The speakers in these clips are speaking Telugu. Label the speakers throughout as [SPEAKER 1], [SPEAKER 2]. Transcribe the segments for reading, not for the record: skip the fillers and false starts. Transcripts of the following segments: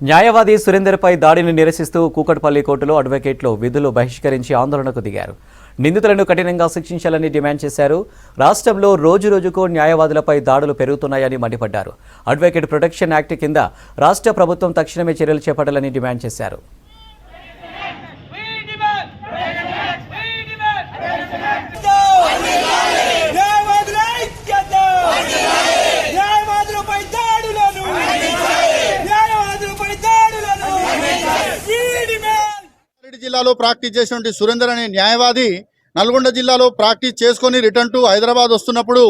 [SPEAKER 1] న్యాయవాది సురేందర్పై దాడిని నిరసిస్తూ కూకట్పల్లి కోర్టులో అడ్వకేట్లు విధులు బహిష్కరించి ఆందోళనకు దిగారు. నిందితులను కఠినంగా శిక్షించాలని డిమాండ్ చేశారు. రాష్ట్రంలో రోజురోజుకు న్యాయవాదులపై దాడులు పెరుగుతున్నాయని మండిపడ్డారు. అడ్వకేట్ ప్రొటెక్షన్ యాక్ట్ కింద రాష్ట్ర ప్రభుత్వం తక్షణమే చర్యలు చేపట్టాలని డిమాండ్ చేశారు.
[SPEAKER 2] జిల్లాలో ప్రాక్టీస్ చేసినటువంటి సురేందర్ అనే న్యాయవాది నల్గొండ జిల్లాలో ప్రాక్టీస్ చేసుకొని రిటర్న్ టు హైదరాబాద్ వస్తున్నప్పుడు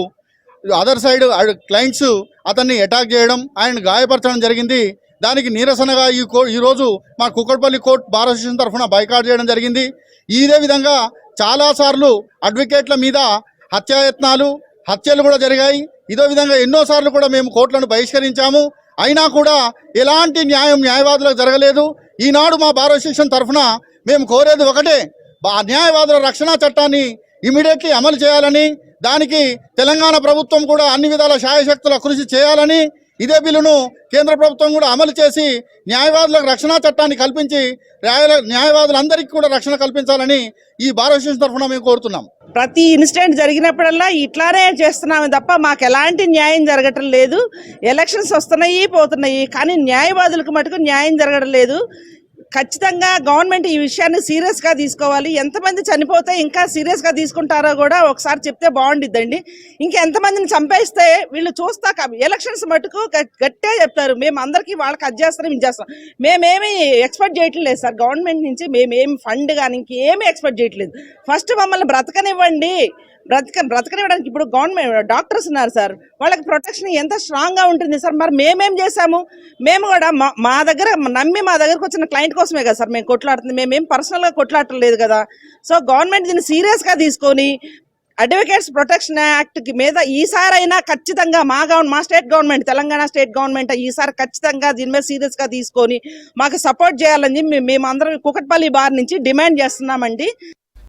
[SPEAKER 2] అదర్ సైడ్ క్లయింట్స్ అతన్ని అటాక్ చేయడం, ఆయన గాయపరచడం జరిగింది. దానికి నిరసనగా ఈరోజు మా కూకట్పల్లి కోర్టు బార్ అసోసియేషన్ తరఫున బైకాట్ చేయడం జరిగింది. ఇదే విధంగా చాలాసార్లు అడ్వకేట్ల మీద హత్యలు కూడా జరిగాయి. ఇదే విధంగా ఎన్నోసార్లు కూడా మేము కోర్టులను బహిష్కరించాము. అయినా కూడా ఎలాంటి న్యాయవాదులకు జరగలేదు. ఈనాడు మా బార్ అసోసియేషన్ తరఫున మేము కోరేది ఒకటే, న్యాయవాదుల రక్షణ చట్టాన్ని ఇమీడియట్లీ అమలు చేయాలని, దానికి తెలంగాణ ప్రభుత్వం కూడా అన్ని విధాల శాయశక్తుల కృషి చేయాలని, ఇదే బిల్లును కేంద్ర ప్రభుత్వం కూడా అమలు చేసి న్యాయవాదులకు రక్షణ చట్టాన్ని కల్పించి న్యాయవాదులందరికీ కూడా రక్షణ కల్పించాలని ఈ బార్ అసోసియేషన్ తరఫున మేము కోరుతున్నాం.
[SPEAKER 3] ప్రతి ఇన్సిడెంట్ జరిగినప్పుడల్లా ఇట్లానే చేస్తున్నాము తప్ప మాకు ఎలాంటి న్యాయం జరగటం లేదు. ఎలక్షన్స్ వస్తున్నాయి పోతున్నాయి, కానీ న్యాయవాదులకు మటుకు న్యాయం జరగడం లేదు. ఖచ్చితంగా గవర్నమెంట్ ఈ విషయాన్ని సీరియస్గా తీసుకోవాలి. ఎంతమంది చనిపోతే ఇంకా సీరియస్గా తీసుకుంటారో కూడా ఒకసారి చెప్తే బాగుండిద్దండి. ఇంకెంతమందిని చంపేస్తే వీళ్ళు చూస్తాక ఎలక్షన్స్ మటుకు గట్టే చెప్తారు, మేము అందరికీ వాళ్ళకి అది చేస్తాం ఇది చేస్తాం. మేమేమి ఎక్స్పెక్ట్ చేయట్లేదు సార్ గవర్నమెంట్ నుంచి, మేమేమి ఫండ్ కానీ ఇంకేమీ ఎక్స్పెక్ట్ చేయట్లేదు. ఫస్ట్ మమ్మల్ని బ్రతకనివ్వండి. బ్రతకనివ్వడానికి ఇప్పుడు గవర్నమెంట్ డాక్టర్స్ ఉన్నారు సార్, వాళ్ళకి ప్రొటెక్షన్ ఎంత స్ట్రాంగ్గా ఉంటుంది సార్. మరి మేమేం చేశాము? మేము కూడా మా దగ్గరకు వచ్చిన క్లయింట్ కోసమే కదా సార్ మేము కొట్లాడుతుంది. మేమేం పర్సనల్గా కొట్లాడలేదు కదా. సో గవర్నమెంట్ దీన్ని సీరియస్గా తీసుకొని అడ్వకేట్స్ ప్రొటెక్షన్ యాక్ట్ మీద ఈసారైనా ఖచ్చితంగా మా state government, Telangana state government ఈసారి ఖచ్చితంగా దీని మీద సీరియస్గా తీసుకొని మాకు సపోర్ట్ చేయాలని మేమందరం కూకట్పల్లి బార్ నుంచి డిమాండ్ చేస్తున్నామండి.